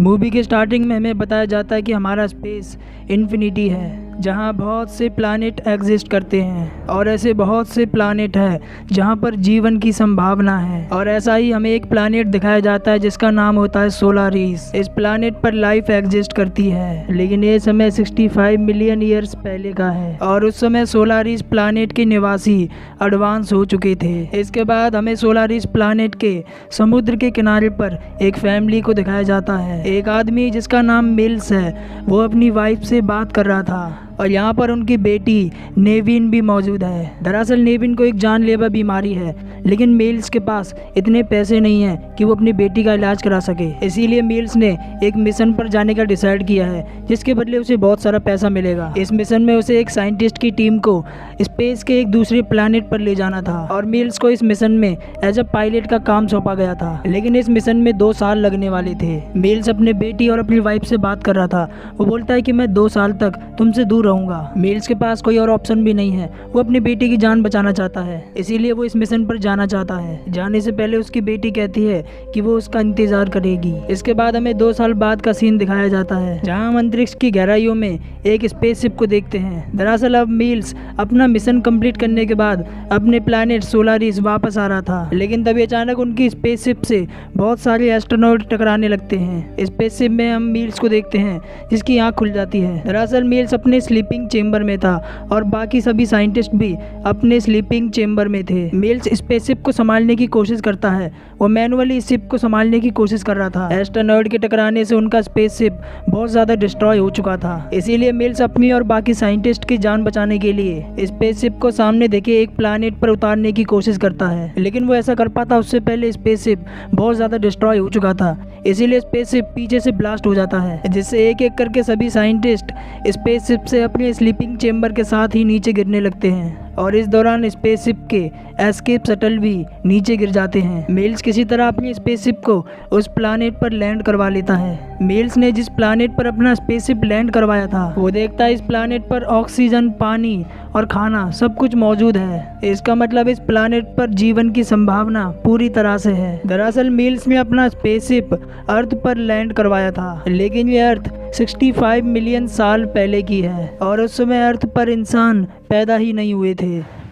Movie के starting में हमें बताया जाता है कि हमारा स्पेस इन्फिनिटी है, जहाँ बहुत से प्लानेट एग्जिस्ट करते हैं और ऐसे बहुत से प्लानेट हैं जहाँ पर जीवन की संभावना है। और ऐसा ही हमें एक प्लानेट दिखाया जाता है जिसका नाम होता है सोलारिस। इस प्लानेट पर लाइफ एग्जिस्ट करती है, लेकिन ये समय 65 मिलियन ईयर्स पहले का है और उस समय सोलारिस प्लानेट के निवासी एडवांस हो चुके थे। इसके बाद हमें सोलारिस प्लानेट के समुद्र के किनारे पर एक फैमिली को दिखाया जाता है। एक आदमी जिसका नाम मिल्स है, वो अपनी वाइफ से बात कर रहा था और यहाँ पर उनकी बेटी नेविन भी मौजूद है। दरअसल नेविन को एक जानलेवा बीमारी है, लेकिन मिल्स के पास इतने पैसे नहीं हैं कि वो अपनी बेटी का इलाज करा सके। इसीलिए मिल्स ने एक मिशन पर जाने का डिसाइड किया है, जिसके बदले उसे बहुत सारा पैसा मिलेगा। इस मिशन में उसे एक साइंटिस्ट की टीम को स्पेस के एक दूसरे प्लैनेट पर ले जाना था और मिल्स को इस मिशन में एज अ पायलट का काम सौंपा गया था। लेकिन इस मिशन में 2 साल लगने वाले थे। मिल्स अपने बेटी और अपनी वाइफ से बात कर रहा था। वो बोलता है कि मैं 2 साल तक तुमसे दूर रहूंगा। मिल्स के पास कोई और ऑप्शन भी नहीं है, वो अपनी बेटी की जान बचाना चाहता है, इसीलिए वो इस मिशन पर जाना चाहता है। जाने से पहले उसकी बेटी कहती है कि वो उसका इंतजार करेगी। इसके बाद हमें 2 साल बाद का सीन दिखाया जाता है, जहां हम अंतरिक्ष की गहराइयों में एक स्पेसशिप को देखते हैं। दरअसल अब मिल्स अपना मिशन कंप्लीट करने के बाद अपने प्लैनेट सोलारिस वापस आ रहा था, लेकिन तभी अचानक उनकी स्पेसशिप से बहुत सारे एस्ट्रोनॉट टकराने लगते हैं। स्पेसशिप में हम मिल्स को देखते हैं जिसकी आंख खुल जाती है। दरअसल मिल्स अपने स्लीपिंग चेंबर में था और बाकी सभी साइंटिस्ट भी अपने स्लीपिंग चेंबर में थे। मिल्स स्पेसशिप को संभालने की कोशिश करता है, वो मैनुअली शिप को संभालने की कोशिश कर रहा था। एस्ट्रोनॉट के टकराने से उनका स्पेसशिप बहुत ज्यादा डिस्ट्रॉय हो चुका था, इसीलिए मिल्स अपनी और बाकी साइंटिस्ट की जान बचाने के लिए स्पेसशिप को सामने देखे एक प्लैनेट पर उतारने की कोशिश करता है। लेकिन वो ऐसा कर पाता उससे पहले स्पेसशिप बहुत ज्यादा डिस्ट्रॉय हो चुका था, इसीलिए स्पेसशिप पीछे से ब्लास्ट हो जाता है, जिससे एक एक करके सभी साइंटिस्ट स्पेसशिप से अपने स्लीपिंग चेंबर के साथ ही नीचे गिरने लगते हैं। और इस दौरान स्पेसशिप के एस्केप शटल भी नीचे गिर जाते हैं। मिल्स किसी तरह अपनी स्पेसशिप को उस प्लैनेट पर लैंड करवा लेता है। मिल्स ने जिस प्लैनेट पर अपना स्पेसशिप लैंड करवाया था, वो देखता है इस प्लैनेट पर ऑक्सीजन, पानी और खाना सब कुछ मौजूद है। इसका मतलब इस प्लैनेट पर जीवन की संभावना पूरी तरह से है। दरअसल मिल्स ने अपना स्पेसशिप अर्थ पर लैंड करवाया था, लेकिन ये अर्थ 65 मिलियन साल पहले की है और उस समय अर्थ पर इंसान पैदा ही नहीं हुए थे।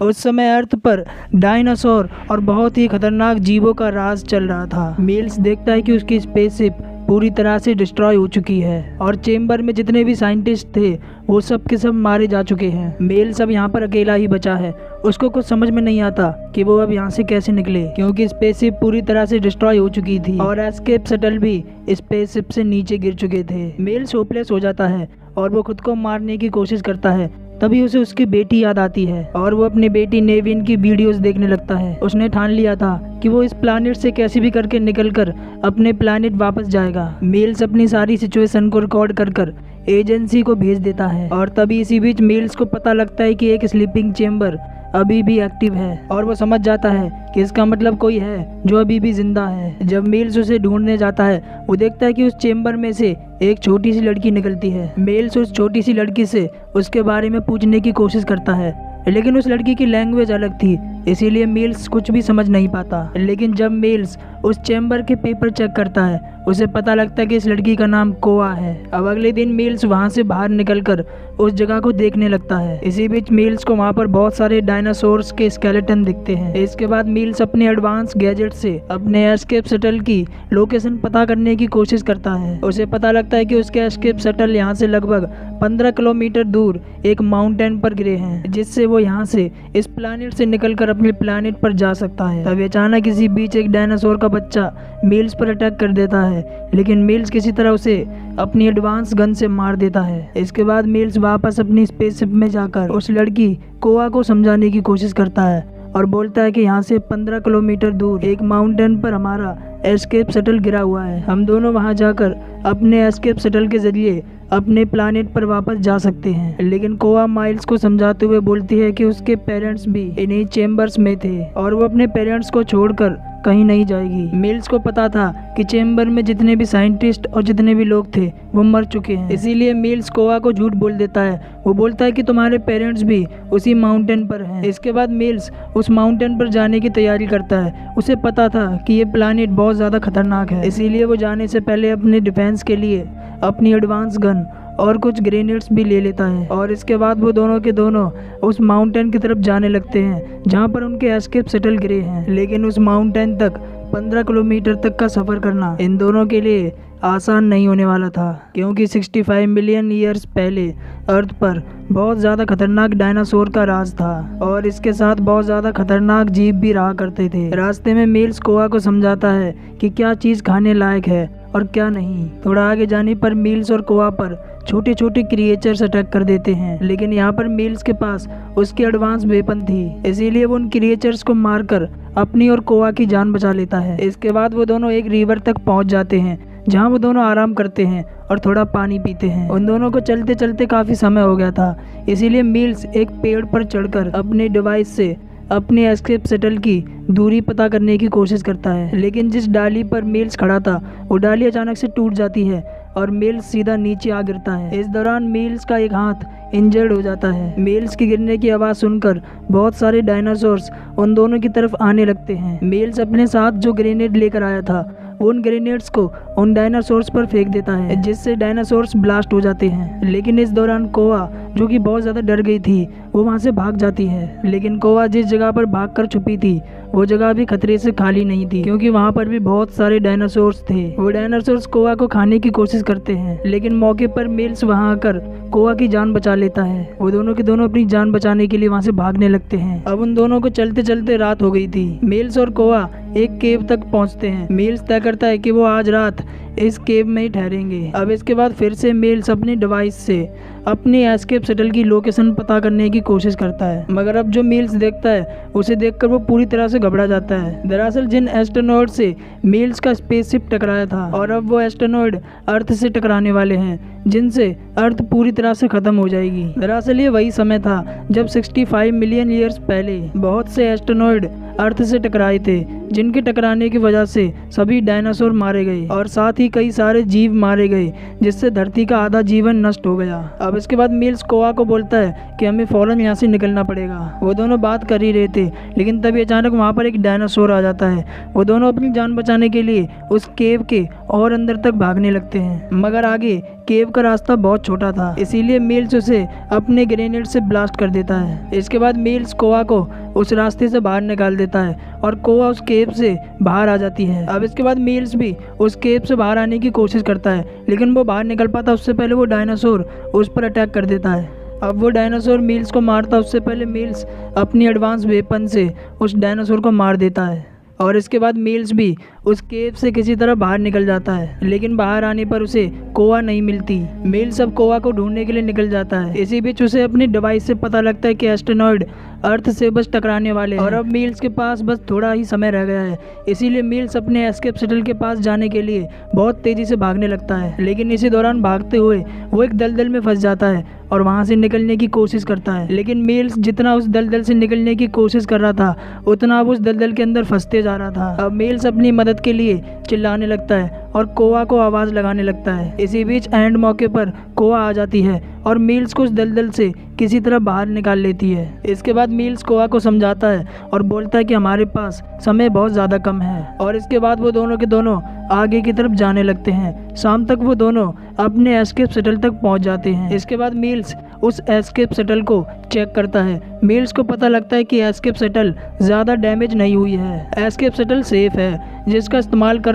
उस समय अर्थ पर डायनासोर और बहुत ही खतरनाक जीवों का राज चल रहा था। मिल्स देखता है कि उसकी स्पेसशिप पूरी तरह से डिस्ट्रॉय हो चुकी है और चेंबर में जितने भी साइंटिस्ट थे वो सब के सब मारे जा चुके हैं। मिल्स अब यहाँ पर अकेला ही बचा है। उसको कुछ समझ में नहीं आता कि वो अब यहाँ से कैसे निकले, क्योंकि स्पेसशिप पूरी तरह से डिस्ट्रॉय हो चुकी थी और एस्केप शटल भी स्पेसशिप से नीचे गिर चुके थे। मिल्स होपलेस हो जाता है और वो खुद को मारने की कोशिश करता है। तभी उसे उसकी बेटी याद आती है और वो अपनी बेटी नेविन की वीडियोस देखने लगता है। उसने ठान लिया था कि वो इस प्लैनेट से कैसे भी करके निकलकर अपने प्लैनेट वापस जाएगा। मिल्स अपनी सारी सिचुएशन को रिकॉर्ड कर एजेंसी को भेज देता है और तभी इसी बीच मिल्स को पता लगता है कि एक स्लीपिंग चेंबर अभी भी एक्टिव है और वो समझ जाता है कि इसका मतलब कोई है जो अभी भी जिंदा है। जब मिल्स उसे ढूंढने जाता है, वो देखता है कि उस चेंबर में से एक छोटी सी लड़की निकलती है। मिल्स उस छोटी सी लड़की से उसके बारे में पूछने की कोशिश करता है, लेकिन उस लड़की की लैंग्वेज अलग थी, इसीलिए मिल्स कुछ भी समझ नहीं पाता। लेकिन जब मिल्स उस चेंबर के पेपर चेक करता है, उसे पता लगता है कि इस लड़की का नाम कोआ है। अब अगले दिन मिल्स वहां से बाहर निकलकर उस जगह को देखने लगता है। इसी बीच मिल्स को वहां पर बहुत सारे डायनासोर्स के स्केलेटन दिखते हैं। इसके बाद मिल्स अपने एडवांस गैजेट से अपने एस्केप शटल की लोकेशन पता करने की कोशिश करता है। उसे पता लगता है कि उसके एस्केप शटल यहाँ से लगभग 15 किलोमीटर दूर एक माउंटेन पर गिरे हैं, जिससे वो यहाँ से इस प्लैनेट से निकलकर अपने प्लैनेट पर जा सकता है। तभी अचानक इसी बीच एक डायनासोर का बच्चा मिल्स पर अटैक कर देता है, लेकिन मिल्स किसी तरह उसे अपनी एडवांस गन से मार देता है। इसके बाद मिल्स वापस अपनी स्पेसशिप में जाकर उस लड़की कोआ को समझाने की कोशिश करता है और बोलता है कि यहाँ से 15 किलोमीटर दूर एक माउंटेन पर हमारा एस्केप शटल गिरा हुआ है। हम दोनों वहाँ जाकर अपने एस्केप शटल के जरिए अपने प्लैनेट पर वापस जा सकते हैं। लेकिन कोआ माइल्स को समझाते हुए बोलती है कि उसके पेरेंट्स भी इन्हीं चेम्बर्स में थे और वो अपने पेरेंट्स को छोड़कर कहीं नहीं जाएगी। मिल्स को पता था कि चेंबर में जितने भी साइंटिस्ट और जितने भी लोग थे वो मर चुके हैं, इसीलिए मिल्स कोआ को झूठ बोल देता है। वो बोलता है कि तुम्हारे पेरेंट्स भी उसी माउंटेन पर हैं। इसके बाद मिल्स उस माउंटेन पर जाने की तैयारी करता है। उसे पता था कि ये प्लैनेट बहुत बहुत ज़्यादा खतरनाक है, इसीलिए वो जाने से पहले अपने डिफेंस के लिए अपनी एडवांस गन और कुछ ग्रेनेड्स भी ले लेता है। और इसके बाद वो दोनों के दोनों उस माउंटेन की तरफ जाने लगते हैं जहाँ पर उनके एस्केप शटल गिरे हैं। लेकिन उस माउंटेन तक 15 किलोमीटर तक का सफ़र करना इन दोनों के लिए आसान नहीं होने वाला था, क्योंकि 65 मिलियन ईयर्स पहले अर्थ पर बहुत ज़्यादा खतरनाक डायनासोर का राज था और इसके साथ बहुत ज़्यादा खतरनाक जीव भी रहा करते थे। रास्ते में मिल्स कोआ को समझाता है कि क्या चीज़ खाने लायक है और क्या नहीं। थोड़ा आगे जाने पर मिल्स और कोआ पर छोटे छोटे क्रिएचर्स अटैक कर देते हैं, लेकिन यहाँ पर मिल्स के पास उसकी एडवांस वेपन थी, इसीलिए वो उन क्रिएचर्स को मारकर अपनी और कोआ की जान बचा लेता है। इसके बाद वो दोनों एक रिवर तक पहुँच जाते हैं जहाँ वो दोनों आराम करते हैं और थोड़ा पानी पीते हैं। उन दोनों को चलते चलते काफ़ी समय हो गया था, इसीलिए मिल्स एक पेड़ पर चढ़कर अपने डिवाइस से अपने एस्केप शटल की दूरी पता करने की कोशिश करता है। लेकिन जिस डाली पर मिल्स खड़ा था वो डाली अचानक से टूट जाती है और मिल्स सीधा नीचे आ गिरता है। इस दौरान मिल्स का एक हाथ इंजर्ड हो जाता है। मिल्स की गिरने की आवाज़ सुनकर बहुत सारे डायनासोर्स उन दोनों की तरफ आने लगते हैं। मिल्स अपने साथ जो ग्रेनेड लेकर आया था उन ग्रेनेड्स को उन डायनासोर्स पर फेंक देता है, जिससे डायनासोर्स ब्लास्ट हो जाते हैं। लेकिन इस दौरान कोआ, जो कि बहुत ज़्यादा डर गई थी, वो वहाँ से भाग जाती है। लेकिन कोआ जिस जगह पर भागकर छुपी थी वो जगह भी खतरे से खाली नहीं थी, क्योंकि वहाँ पर भी बहुत सारे डायनासोर्स थे। वो डायनासोर्स कोआ को खाने की कोशिश करते हैं, लेकिन मौके पर मिल्स वहाँ आकर कोआ की जान बचा लेता है। वो दोनों के दोनों अपनी जान बचाने के लिए वहाँ से भागने लगते हैं। अब उन दोनों को चलते चलते रात हो गई थी। मिल्स और कोआ एक केव तक पहुँचते हैं। मिल्स तय करता है कि वो आज रात इस केव में ही ठहरेंगे। अब इसके बाद फिर से मिल्स अपनी डिवाइस से अपनी एस्केप शटल की लोकेशन पता करने की कोशिश करता है, मगर अब जो मिल्स देखता है उसे देखकर वो पूरी तरह से घबरा जाता है। दरअसल जिन एस्ट्रोनॉइड से मिल्स का स्पेसशिप टकराया था और अब वो एस्ट्रोनॉइड अर्थ से टकराने वाले हैं, जिनसे अर्थ पूरी तरह से खत्म हो जाएगी। दरअसल ये वही समय था जब 65 मिलियन ईयर्स पहले बहुत से एस्ट्रोनॉइड अर्थ से टकराए थे, जिनके टकराने की वजह से सभी डायनासोर मारे गए और साथ ही कई सारे जीव मारे गए, जिससे धरती का आधा जीवन नष्ट हो गया। अब इसके बाद मिल्स कोआ को बोलता है कि हमें फौरन यहाँ से निकलना पड़ेगा। वो दोनों बात कर ही रहे थे, लेकिन तभी अचानक वहाँ पर एक डायनासोर आ जाता है। वो दोनों अपनी जान बचाने के लिए उस केव के और अंदर तक भागने लगते हैं, मगर आगे केव का रास्ता बहुत छोटा था, इसीलिए मिल्स उसे अपने ग्रेनेड से ब्लास्ट कर देता है। इसके बाद मिल्स कोआ को उस रास्ते से बाहर निकाल देता है और कोआ उस केव से बाहर आ जाती है। अब इसके बाद मिल्स भी उस केव से बाहर आने की कोशिश करता है, लेकिन वो बाहर निकल पाता उससे पहले वो डायनासोर उस पर अटैक कर देता है। अब वो डायनासोर मिल्स को मारता उससे पहले मिल्स अपनी एडवांस वेपन से उस डायनासोर को मार देता है और इसके बाद मिल्स भी उस केव से किसी तरह बाहर निकल जाता है, लेकिन बाहर आने पर उसे कोआ नहीं मिलती। मिल्स अब कोआ को ढूंढने के लिए निकल जाता है। इसी बीच उसे अपनी डिवाइस से पता लगता है कि एस्ट्रोनॉइड अर्थ से बस टकराने वाले हैं और अब मिल्स के पास बस थोड़ा ही समय रह गया है, इसीलिए मिल्स अपने एस्केप शटल के पास जाने के लिए बहुत तेजी से भागने लगता है। लेकिन इसी दौरान भागते हुए वो एक दलदल में फंस जाता है और वहाँ से निकलने की कोशिश करता है, लेकिन मिल्स जितना उस दलदल से निकलने की कोशिश कर रहा था उतना अब उस दलदल के अंदर फंसते जा रहा था। अब मिल्स अपनी मदद के लिए चिल्लाने लगता है और कोआ को आवाज़ लगाने लगता है। इसी बीच एंड मौके पर कोआ आ जाती है और मिल्स को उस दलदल से किसी तरह बाहर निकाल लेती है। इसके बाद मिल्स कोआ को समझाता है और बोलता है कि हमारे पास समय बहुत ज़्यादा कम है और इसके बाद वो दोनों के दोनों आगे की तरफ जाने लगते हैं। शाम तक वो दोनों अपने एस्केप शटल तक पहुंच जाते हैं। इसके बाद मिल्स उस एस्केप शटल को चेक करता है। मिल्स को पता लगता है कि एस्केप शटल ज़्यादा डैमेज नहीं हुई है, एस्केप शटल सेफ है, जिसका इस्तेमाल कर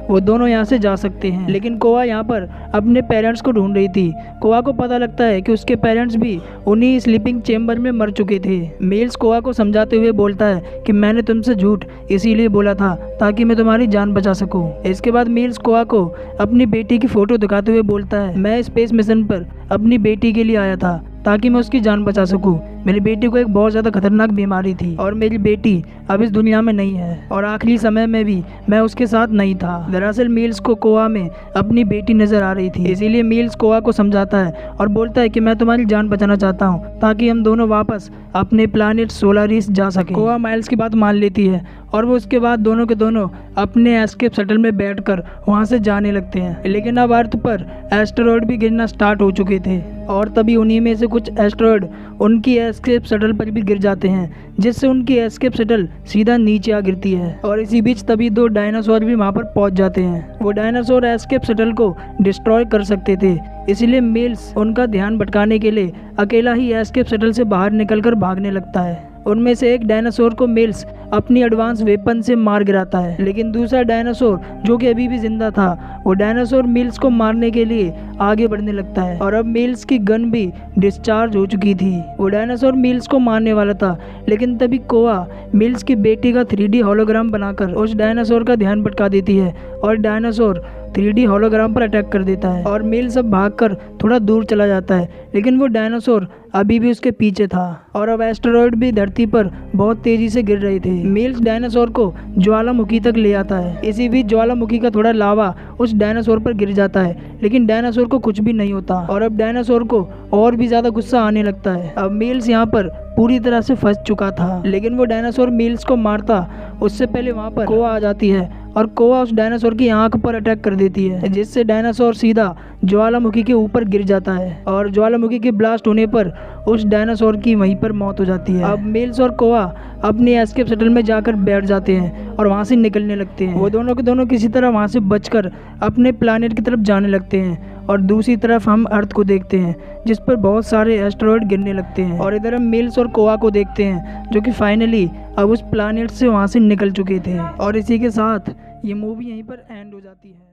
वो दोनों यहाँ से जा सकते हैं। लेकिन कोआ यहाँ पर अपने पेरेंट्स को ढूंढ रही थी। कोआ को पता लगता है कि उसके पेरेंट्स भी उन्हीं स्लीपिंग चेम्बर में मर चुके थे। मिल्स कोआ को समझाते हुए बोलता है कि मैंने तुमसे झूठ इसीलिए बोला था ताकि मैं तुम्हारी जान बचा सकूं। इसके बाद मिल्स कोआ को अपनी बेटी की फ़ोटो दिखाते हुए बोलता है, मैं स्पेस मिशन पर अपनी बेटी के लिए आया था ताकि मैं उसकी जान बचा सकूं। मेरी बेटी को एक बहुत ज़्यादा खतरनाक बीमारी थी और मेरी बेटी अब इस दुनिया में नहीं है और आखिरी समय में भी मैं उसके साथ नहीं था। दरअसल मिल्स को कोआ में अपनी बेटी नज़र आ रही थी, इसीलिए मिल्स कोआ को समझाता है और बोलता है कि मैं तुम्हारी जान बचाना चाहता हूँ ताकि हम दोनों वापस अपने प्लानिट सोलारिस जा सकें। कोआ माइल्स की बात मान लेती है और वो उसके बाद दोनों के दोनों अपने एस्केप शटल में बैठकर वहाँ से जाने लगते हैं। लेकिन अब अर्थ पर एस्टेरॉयड भी गिरना स्टार्ट हो चुके थे और तभी उन्हीं में से कुछ एस्टेरॉयड उनकी एस्केप शटल पर भी गिर जाते हैं, जिससे उनकी एस्केप शटल सीधा नीचे आ गिरती है। और इसी बीच तभी 2 डायनासोर भी वहाँ पर पहुँच जाते हैं। वो डायनासोर एस्केप शटल को डिस्ट्रॉय कर सकते थे, इसलिए मिल्स उनका ध्यान भटकाने के लिए अकेला ही एस्केप शटल से बाहर निकलकर भागने लगता है। उनमें से एक डायनासोर को मिल्स अपनी एडवांस वेपन से मार गिराता है, लेकिन दूसरा डायनासोर जो कि अभी भी जिंदा था, वो डायनासोर मिल्स को मारने के लिए आगे बढ़ने लगता है। और अब मिल्स की गन भी डिस्चार्ज हो चुकी थी। वो डायनासोर मिल्स को मारने वाला था, लेकिन तभी कोआ मिल्स की बेटी का 3D होलोग्राम बनाकर उस डायनासोर का ध्यान भटका देती है और डायनासोर 3D होलोग्राम पर अटैक कर देता है और मिल्स अब भागकर थोड़ा दूर चला जाता है, लेकिन वो डायनासोर अभी भी उसके पीछे था। और अब एस्टेरॉयड भी धरती पर बहुत तेजी से गिर रहे थे। मिल्स डायनासोर को ज्वालामुखी तक ले आता है। इसी बीच ज्वालामुखी का थोड़ा लावा उस डायनासोर पर गिर जाता है, लेकिन डायनासोर को कुछ भी नहीं होता और अब डायनासोर को और भी ज्यादा गुस्सा आने लगता है। अब मिल्स यहाँ पर पूरी तरह से फंस चुका था, लेकिन वो डायनासोर मिल्स को मारता उससे पहले वहाँ पर कोआ आ जाती है और कोआ उस डायनासोर की आंख पर अटैक कर देती है, जिससे डायनासोर सीधा ज्वालामुखी के ऊपर गिर जाता है और ज्वालामुखी के ब्लास्ट होने पर उस डायनासोर की वहीं पर मौत हो जाती है। अब मिल्स और कोआ अपनी एस्केप शटल में जाकर बैठ जाते हैं और वहाँ से निकलने लगते हैं। वो दोनों के दोनों किसी तरह वहाँ से बचकर अपने प्लानेट की तरफ जाने लगते हैं और दूसरी तरफ हम अर्थ को देखते हैं, जिस पर बहुत सारे एस्टेरॉयड गिरने लगते हैं। और इधर हम मिल्स और कोआ को देखते हैं, जो कि फाइनली अब उस प्लानेट से वहाँ से निकल चुके थे। और इसी के साथ ये मूवी यहीं पर एंड हो जाती है।